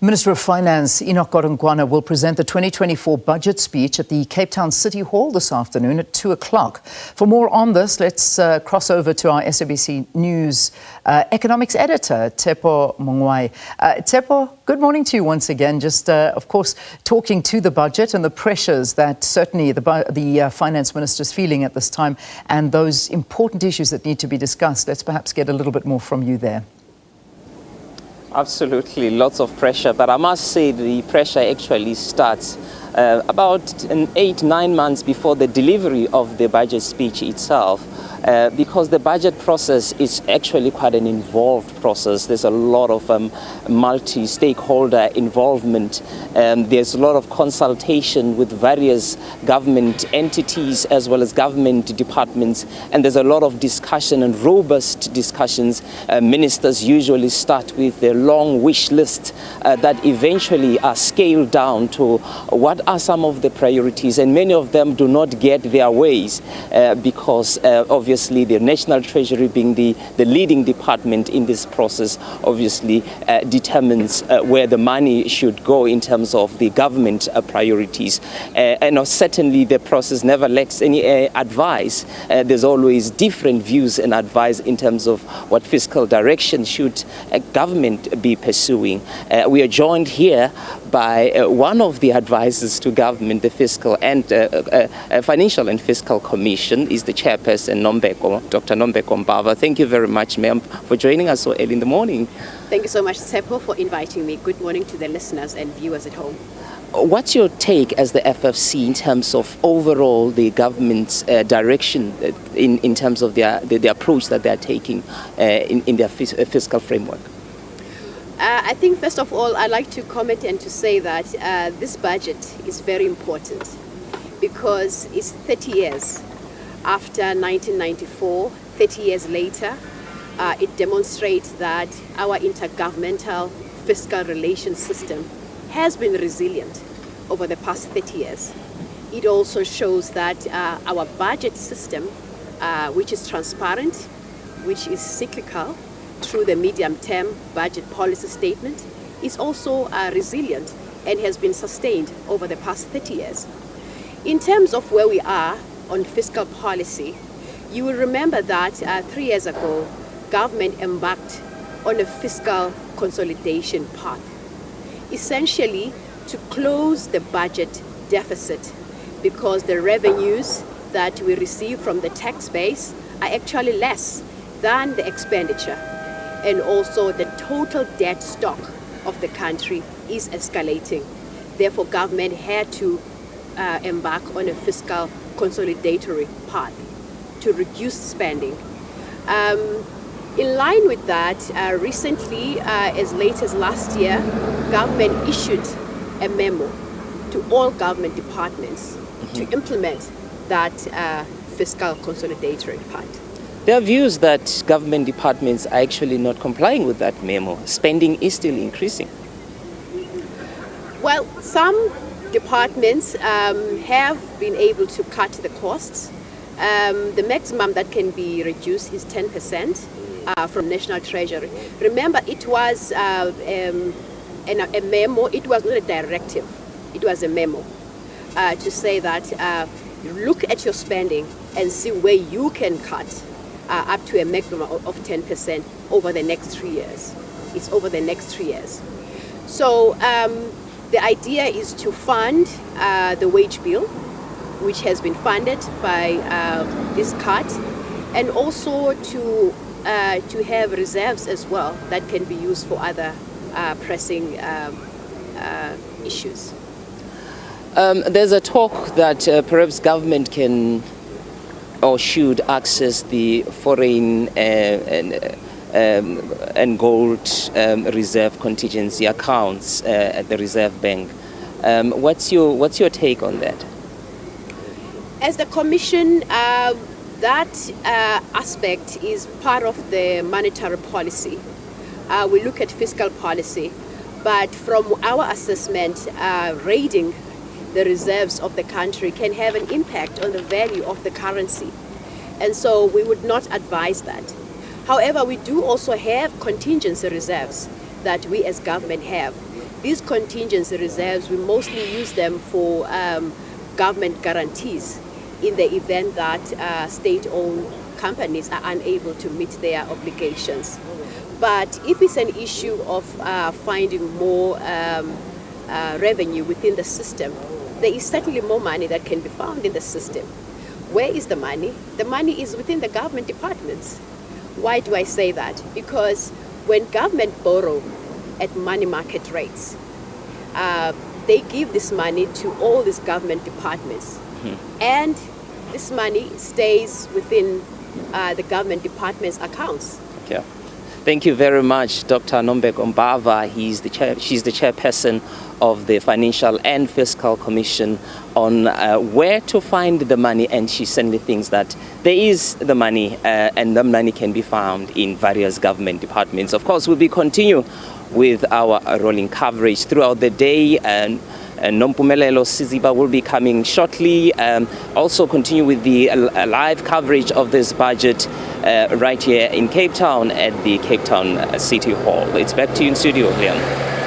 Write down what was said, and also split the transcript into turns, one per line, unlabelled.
Minister of Finance Enoch Godongwana will present the 2024 budget speech at the Cape Town City Hall this afternoon at 2 o'clock. For more on this, let's cross over to our SABC News economics editor, Tshepo Mongoai. Tshepo, good morning to you once again. Just, of course, talking to the budget and the pressures that certainly the finance minister is feeling at this time and those important issues that need to be discussed. Let's perhaps get a little bit more from you there.
Absolutely, lots of pressure, but I must say the pressure actually starts about 8-9 months before the delivery of the budget speech itself. Because the budget process is actually quite an involved process. There's a lot of multi-stakeholder involvement. There's a lot of consultation with various government entities as well as government departments, and there's a lot of discussion and robust discussions. Ministers usually start with a long wish list that eventually are scaled down to what are some of the priorities, and many of them do not get their ways because obviously the National Treasury, being the leading department in this process, obviously determines where the money should go in terms of the government priorities. And certainly the process never lacks any advice. There's always different views and advice in terms of what fiscal direction should government be pursuing. We are joined here by one of the advisors to government, the Fiscal and Financial and Fiscal Commission, is the chairperson, Dr. Nombeko Mbava. Thank you very much, ma'am, for joining us so early in the morning.
Thank you so much, Tshepo, for inviting me. Good morning to the listeners and viewers at home.
What's your take as the FFC in terms of overall the government's direction in terms of the approach that they are taking in their fiscal framework?
I think, first of all, I'd like to comment and to say that this budget is very important because it's 30 years after 1994, 30 years later. It demonstrates that our intergovernmental fiscal relations system has been resilient over the past 30 years. It also shows that our budget system, which is transparent, which is cyclical, through the medium-term budget policy statement, is also resilient and has been sustained over the past 30 years. In terms of where we are on fiscal policy, you will remember that 3 years ago, government embarked on a fiscal consolidation path, essentially to close the budget deficit because the revenues that we receive from the tax base are actually less than the expenditure. And also the total debt stock of the country is escalating. Therefore, government had to embark on a fiscal consolidatory path to reduce spending. In line with that, recently, as late as last year, government issued a memo to all government departments to implement that fiscal consolidatory path.
There are views that government departments are actually not complying with that memo. Spending is still increasing.
Well, some departments have been able to cut the costs. The maximum that can be reduced is 10% from National Treasury. Remember, it was a memo. It was not a directive. It was a memo to say that look at your spending and see where you can cut up to a maximum of 10% over the next 3 years. It's over the next 3 years. So the idea is to fund the wage bill, which has been funded by this cut, and also to have reserves as well that can be used for other pressing issues.
There's a talk that perhaps government can or should access the foreign and gold reserve contingency accounts at the Reserve Bank. What's your take on that?
As the Commission, that aspect is part of the monetary policy. We look at fiscal policy, but from our assessment, raiding the reserves of the country can have an impact on the value of the currency. And so we would not advise that. However, we do also have contingency reserves that we as government have These contingency reserves, we mostly use them for government guarantees in the event that state-owned companies are unable to meet their obligations. But if it's an issue of finding more revenue within the system, there is certainly more money that can be found in the system. Where is the money? The money is within the government departments. Why do I say that? Because when government borrow at money market rates, they give this money to all these government departments. And this money stays within the government department's accounts.
Okay. Thank you very much, Dr. Nombeko Mbava. She's the chairperson of the Financial and Fiscal Commission on where to find the money, and she certainly thinks that there is the money and the money can be found in various government departments. Of course, we'll be continue with our rolling coverage throughout the day, and Nompumelelo Siziba will be coming shortly. Also continue with the live coverage of this budget right here in Cape Town at the Cape Town City Hall. It's back to you in studio, Leon.